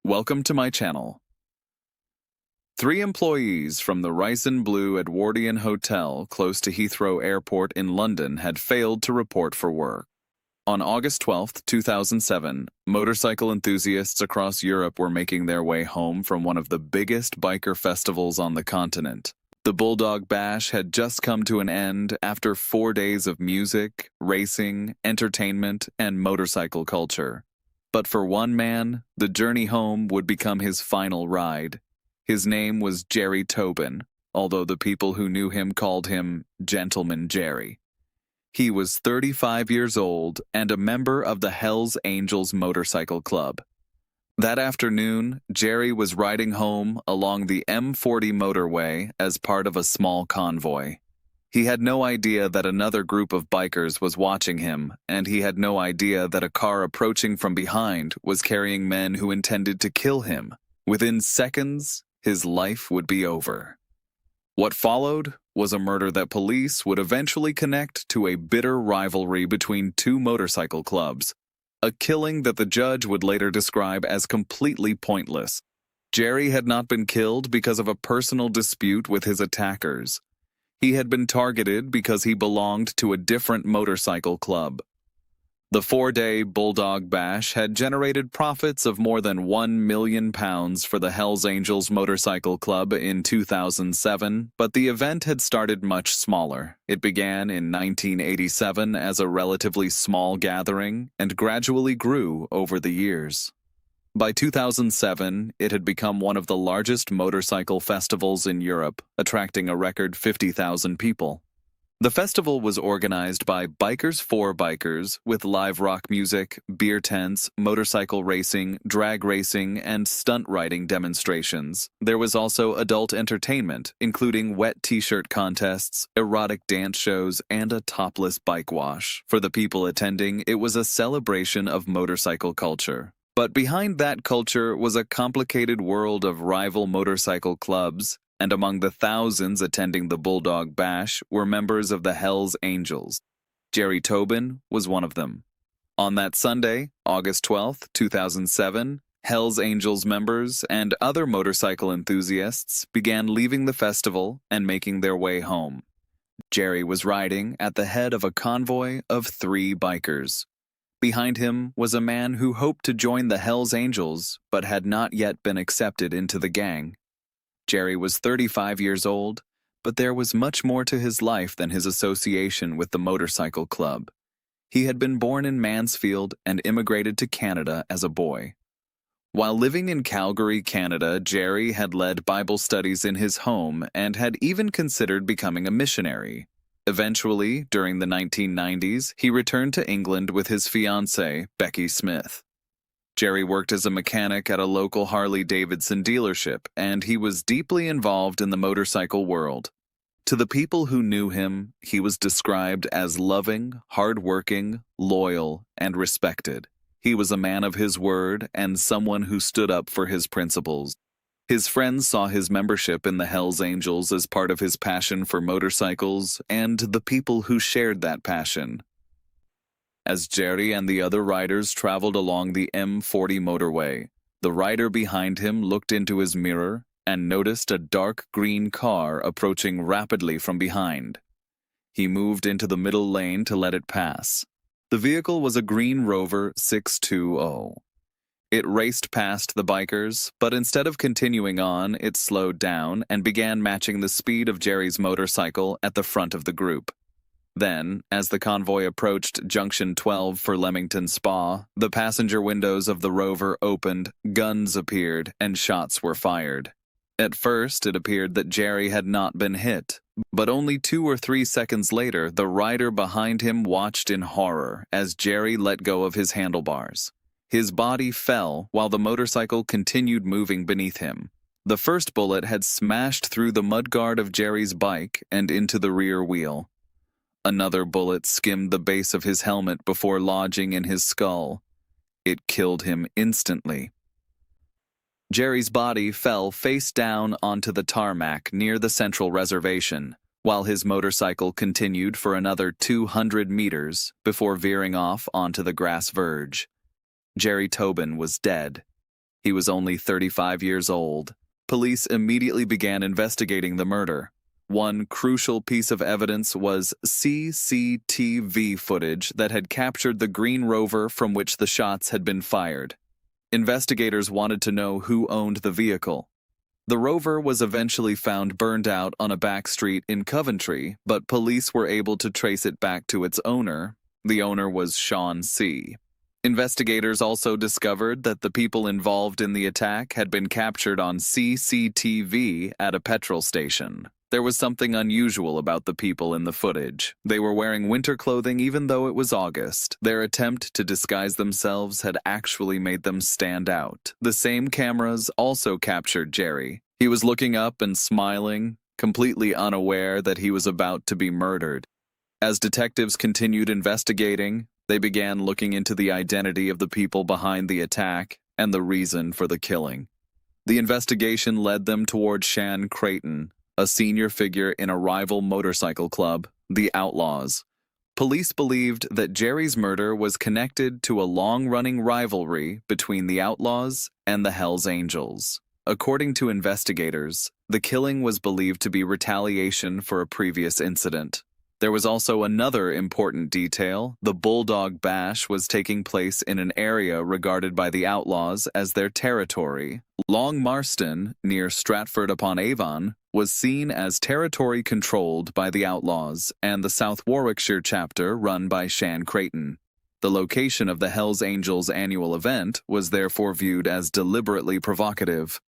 Welcome to my channel. Three employees from the Rice and Blue Edwardian Hotel close to Heathrow Airport in London had failed to report for work. On August 12, 2007, motorcycle enthusiasts across Europe were making their way home from one of the biggest biker festivals on the continent. The Bulldog Bash had just come to an end after 4 days of music, racing, entertainment, and motorcycle culture. But for one man, the journey home would become his final ride. His name was Jerry Tobin, although the people who knew him called him Gentleman Jerry. He was 35 years old and a member of the Hells Angels Motorcycle Club. That afternoon, Jerry was riding home along the M40 motorway as part of a small convoy. He had no idea that another group of bikers was watching him, and he had no idea that a car approaching from behind was carrying men who intended to kill him. Within seconds, his life would be over. What followed was a murder that police would eventually connect to a bitter rivalry between two motorcycle clubs, a killing that the judge would later describe as completely pointless. Jerry had not been killed because of a personal dispute with his attackers. He had been targeted because he belonged to a different motorcycle club. The 4-day Bulldog Bash had generated profits of more than £1 million for the Hells Angels Motorcycle Club in 2007, but the event had started much smaller. It began in 1987 as a relatively small gathering and gradually grew over the years. By 2007, it had become one of the largest motorcycle festivals in Europe, attracting a record 50,000 people. The festival was organized by Bikers for Bikers, with live rock music, beer tents, motorcycle racing, drag racing, and stunt riding demonstrations. There was also adult entertainment, including wet t-shirt contests, erotic dance shows, and a topless bike wash. For the people attending, it was a celebration of motorcycle culture. But behind that culture was a complicated world of rival motorcycle clubs, and among the thousands attending the Bulldog Bash were members of the Hells Angels. Jerry Tobin was one of them. On that Sunday, August 12, 2007, Hells Angels members and other motorcycle enthusiasts began leaving the festival and making their way home. Jerry was riding at the head of a convoy of 3 bikers. Behind him was a man who hoped to join the Hells Angels but had not yet been accepted into the gang. Jerry was 35 years old, but there was much more to his life than his association with the motorcycle club. He had been born in Mansfield and immigrated to Canada as a boy. While living in Calgary, Canada, Jerry had led Bible studies in his home and had even considered becoming a missionary. Eventually, during the 1990s, he returned to England with his fiancée, Becky Smith. Jerry worked as a mechanic at a local Harley-Davidson dealership, and he was deeply involved in the motorcycle world. To the people who knew him, he was described as loving, hard-working, loyal, and respected. He was a man of his word and someone who stood up for his principles. His friends saw his membership in the Hells Angels as part of his passion for motorcycles and the people who shared that passion. As Jerry and the other riders traveled along the M40 motorway, the rider behind him looked into his mirror and noticed a dark green car approaching rapidly from behind. He moved into the middle lane to let it pass. The vehicle was a Green Rover 620. It raced past the bikers, but instead of continuing on, it slowed down and began matching the speed of Jerry's motorcycle at the front of the group. Then, as the convoy approached Junction 12 for Leamington Spa, the passenger windows of the Rover opened, guns appeared, and shots were fired. At first, it appeared that Jerry had not been hit, but only 2 or 3 seconds later, the rider behind him watched in horror as Jerry let go of his handlebars. His body fell while the motorcycle continued moving beneath him. The first bullet had smashed through the mudguard of Jerry's bike and into the rear wheel. Another bullet skimmed the base of his helmet before lodging in his skull. It killed him instantly. Jerry's body fell face down onto the tarmac near the central reservation, while his motorcycle continued for another 200 meters before veering off onto the grass verge. Jerry Tobin was dead. He was only 35 years old. Police immediately began investigating the murder. One crucial piece of evidence was CCTV footage that had captured the Green Rover from which the shots had been fired. Investigators wanted to know who owned the vehicle. The Rover was eventually found burned out on a back street in Coventry, but police were able to trace it back to its owner. The owner was Sean C. Investigators also discovered that the people involved in the attack had been captured on CCTV at a petrol station. There was something unusual about the people in the footage. They were wearing winter clothing even though it was August. Their attempt to disguise themselves had actually made them stand out. The same cameras also captured Jerry. He was looking up and smiling, completely unaware that he was about to be murdered. As detectives continued investigating, they began looking into the identity of the people behind the attack and the reason for the killing. The investigation led them toward Shan Creighton, a senior figure in a rival motorcycle club, the Outlaws. Police believed that Jerry's murder was connected to a long-running rivalry between the Outlaws and the Hells Angels. According to investigators, the killing was believed to be retaliation for a previous incident. There was also another important detail. The Bulldog Bash was taking place in an area regarded by the Outlaws as their territory. Long Marston, near Stratford-upon-Avon, was seen as territory controlled by the Outlaws and the South Warwickshire chapter run by Shan Creighton. The location of the Hells Angels annual event was therefore viewed as deliberately provocative.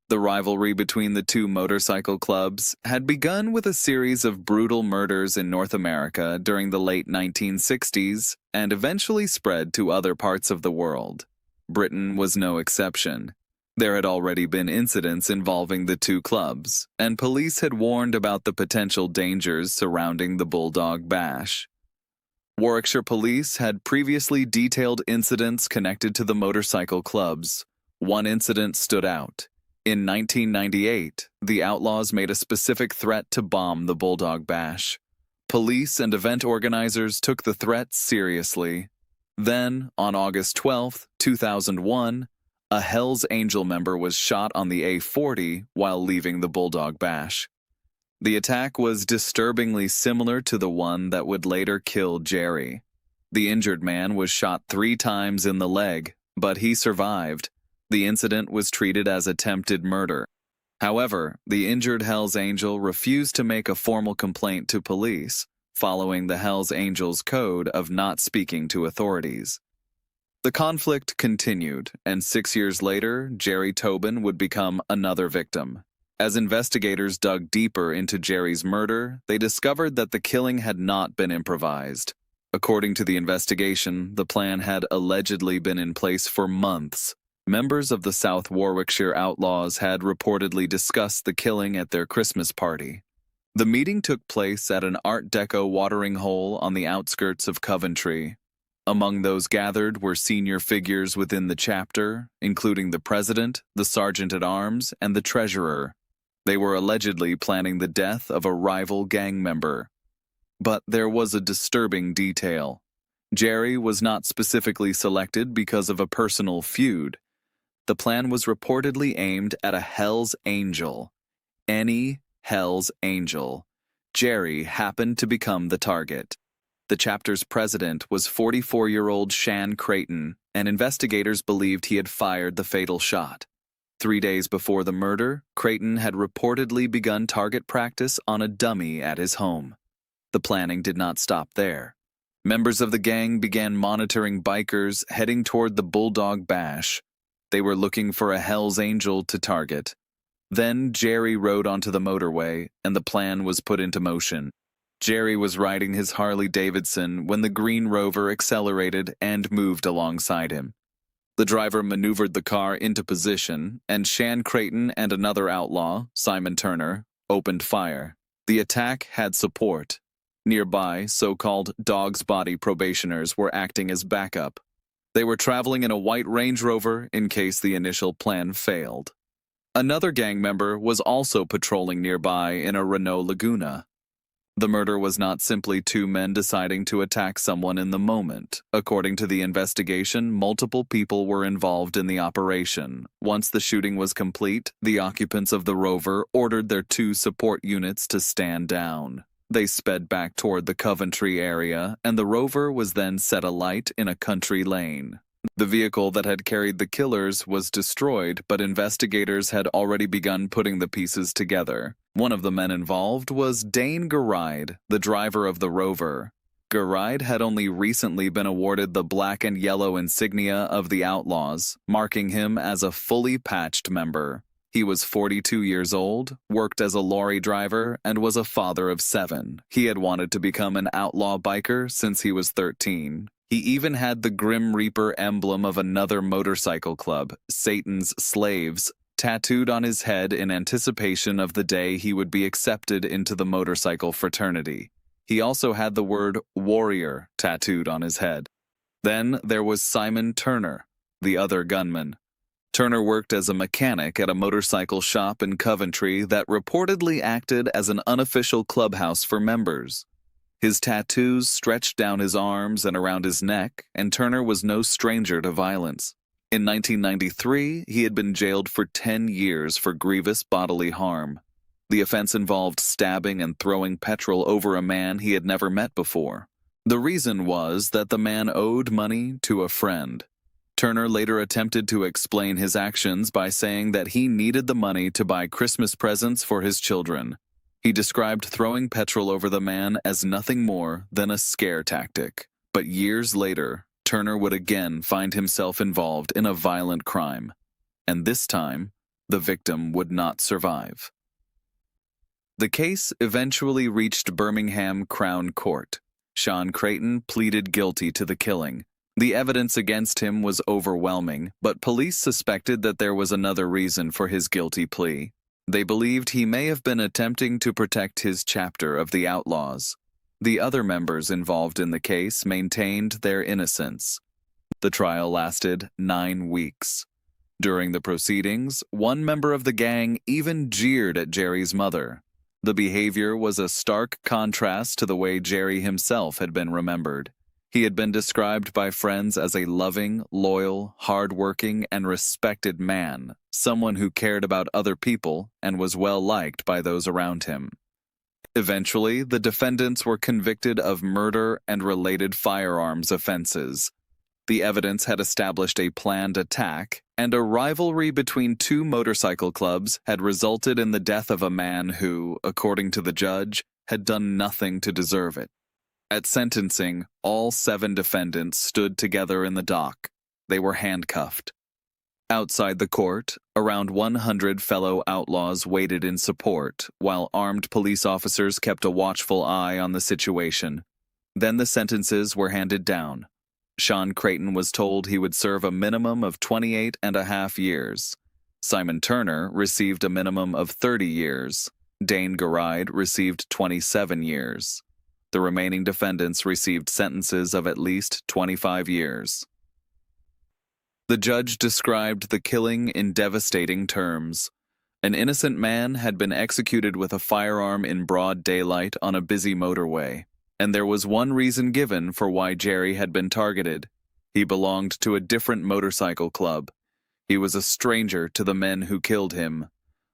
The rivalry between the two motorcycle clubs had begun with a series of brutal murders in North America during the late 1960s and eventually spread to other parts of the world. Britain was no exception. There had already been incidents involving the two clubs, and police had warned about the potential dangers surrounding the Bulldog Bash. Warwickshire police had previously detailed incidents connected to the motorcycle clubs. One incident stood out. In 1998, the Outlaws made a specific threat to bomb the Bulldog Bash. Police and event organizers took the threat seriously. Then, on August 12, 2001, a Hells Angel member was shot on the A40 while leaving the Bulldog Bash. The attack was disturbingly similar to the one that would later kill Jerry. The injured man was shot 3 times in the leg, but he survived. The incident was treated as attempted murder. However, the injured Hells Angel refused to make a formal complaint to police, following the Hells Angels' code of not speaking to authorities. The conflict continued, and 6 years later, Jerry Tobin would become another victim. As investigators dug deeper into Jerry's murder, they discovered that the killing had not been improvised. According to the investigation, the plan had allegedly been in place for months. Members of the South Warwickshire Outlaws had reportedly discussed the killing at their Christmas party. The meeting took place at an Art Deco watering hole on the outskirts of Coventry. Among those gathered were senior figures within the chapter, including the president, the sergeant-at-arms, and the treasurer. They were allegedly planning the death of a rival gang member. But there was a disturbing detail. Jerry was not specifically selected because of a personal feud. The plan was reportedly aimed at a Hells Angel. Any Hells Angel. Jerry happened to become the target. The chapter's president was 44-year-old Shan Creighton, and investigators believed he had fired the fatal shot. 3 days before the murder, Creighton had reportedly begun target practice on a dummy at his home. The planning did not stop there. Members of the gang began monitoring bikers heading toward the Bulldog Bash. They were looking for a Hells Angel to target. Then Jerry rode onto the motorway, and the plan was put into motion. Jerry was riding his Harley-Davidson when the Green Rover accelerated and moved alongside him. The driver maneuvered the car into position, and Shan Creighton and another outlaw, Simon Turner, opened fire. The attack had support. Nearby, so-called Dog's Body probationers were acting as backup. They were traveling in a white Range Rover in case the initial plan failed. Another gang member was also patrolling nearby in a Renault Laguna. The murder was not simply two men deciding to attack someone in the moment. According to the investigation, multiple people were involved in the operation. Once the shooting was complete, the occupants of the Rover ordered their two support units to stand down. They sped back toward the Coventry area, and the Rover was then set alight in a country lane. The vehicle that had carried the killers was destroyed, but investigators had already begun putting the pieces together. One of the men involved was Dane Garide, the driver of the Rover. Garide had only recently been awarded the black and yellow insignia of the Outlaws, marking him as a fully patched member. He was 42 years old, worked as a lorry driver, and was a father of 7. He had wanted to become an outlaw biker since he was 13. He even had the Grim Reaper emblem of another motorcycle club, Satan's Slaves, tattooed on his head in anticipation of the day he would be accepted into the motorcycle fraternity. He also had the word warrior tattooed on his head. Then there was Simon Turner, the other gunman. Turner worked as a mechanic at a motorcycle shop in Coventry that reportedly acted as an unofficial clubhouse for members. His tattoos stretched down his arms and around his neck, and Turner was no stranger to violence. In 1993, he had been jailed for 10 years for grievous bodily harm. The offense involved stabbing and throwing petrol over a man he had never met before. The reason was that the man owed money to a friend. Turner later attempted to explain his actions by saying that he needed the money to buy Christmas presents for his children. He described throwing petrol over the man as nothing more than a scare tactic. But years later, Turner would again find himself involved in a violent crime. And this time, the victim would not survive. The case eventually reached Birmingham Crown Court. Sean Creighton pleaded guilty to the killing. The evidence against him was overwhelming, but police suspected that there was another reason for his guilty plea. They believed he may have been attempting to protect his chapter of the Outlaws. The other members involved in the case maintained their innocence. The trial lasted 9 weeks. During the proceedings, one member of the gang even jeered at Jerry's mother. The behavior was a stark contrast to the way Jerry himself had been remembered. He had been described by friends as a loving, loyal, hard-working, and respected man, someone who cared about other people and was well-liked by those around him. Eventually, the defendants were convicted of murder and related firearms offenses. The evidence had established a planned attack, and a rivalry between two motorcycle clubs had resulted in the death of a man who, according to the judge, had done nothing to deserve it. At sentencing, all 7 defendants stood together in the dock. They were handcuffed. Outside the court, around 100 fellow outlaws waited in support, while armed police officers kept a watchful eye on the situation. Then the sentences were handed down. Sean Creighton was told he would serve a minimum of 28.5 years. Simon Turner received a minimum of 30 years. Dane Garide received 27 years. The remaining defendants received sentences of at least 25 years. The judge described the killing in devastating terms. An innocent man had been executed with a firearm in broad daylight on a busy motorway, and there was one reason given for why Jerry had been targeted. He belonged to a different motorcycle club. He was a stranger to the men who killed him.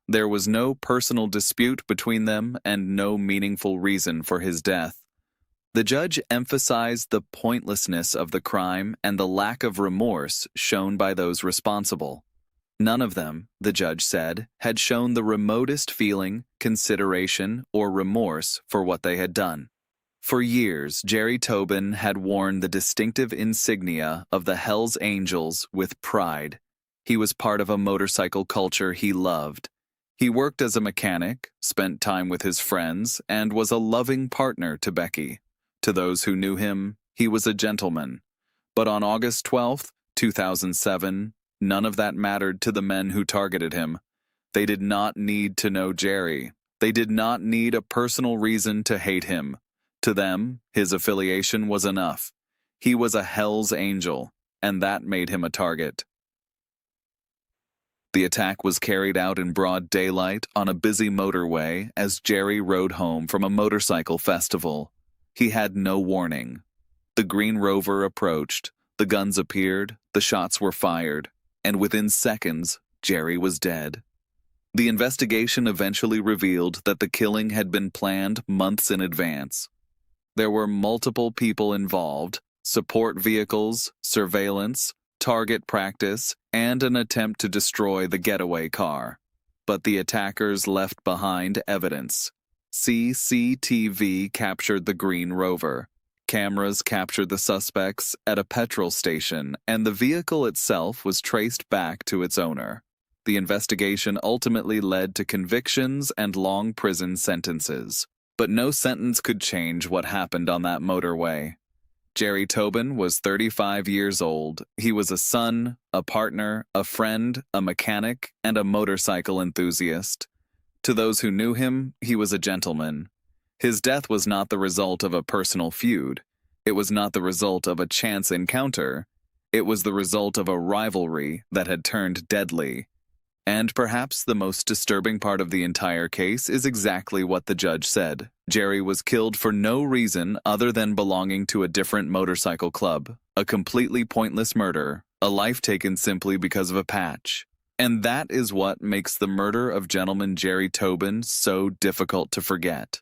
There was no personal dispute between them and no meaningful reason for his death. The judge emphasized the pointlessness of the crime and the lack of remorse shown by those responsible. None of them, the judge said, had shown the remotest feeling, consideration, or remorse for what they had done. For years, Jerry Tobin had worn the distinctive insignia of the Hells Angels with pride. He was part of a motorcycle culture he loved. He worked as a mechanic, spent time with his friends, and was a loving partner to Becky. To those who knew him, he was a gentleman. But on August 12, 2007, none of that mattered to the men who targeted him. They did not need to know Jerry. They did not need a personal reason to hate him. To them, his affiliation was enough. He was a Hell's Angel, and that made him a target. The attack was carried out in broad daylight on a busy motorway as Jerry rode home from a motorcycle festival. He had no warning. The Green Rover approached, the guns appeared, the shots were fired, and within seconds, Jerry was dead. The investigation eventually revealed that the killing had been planned months in advance. There were multiple people involved: support vehicles, surveillance, target practice, and an attempt to destroy the getaway car. But the attackers left behind evidence. CCTV captured the Green Rover. Cameras captured the suspects at a petrol station, and the vehicle itself was traced back to its owner. The investigation ultimately led to convictions and long prison sentences. But no sentence could change what happened on that motorway. Jerry Tobin was 35 years old. He was a son, a partner, a friend, a mechanic, and a motorcycle enthusiast. To those who knew him, he was a gentleman. His death was not the result of a personal feud. It was not the result of a chance encounter. It was the result of a rivalry that had turned deadly. And perhaps the most disturbing part of the entire case is exactly what the judge said. Jerry was killed for no reason other than belonging to a different motorcycle club, a completely pointless murder, a life taken simply because of a patch. And that is what makes the murder of gentleman Jerry Tobin so difficult to forget.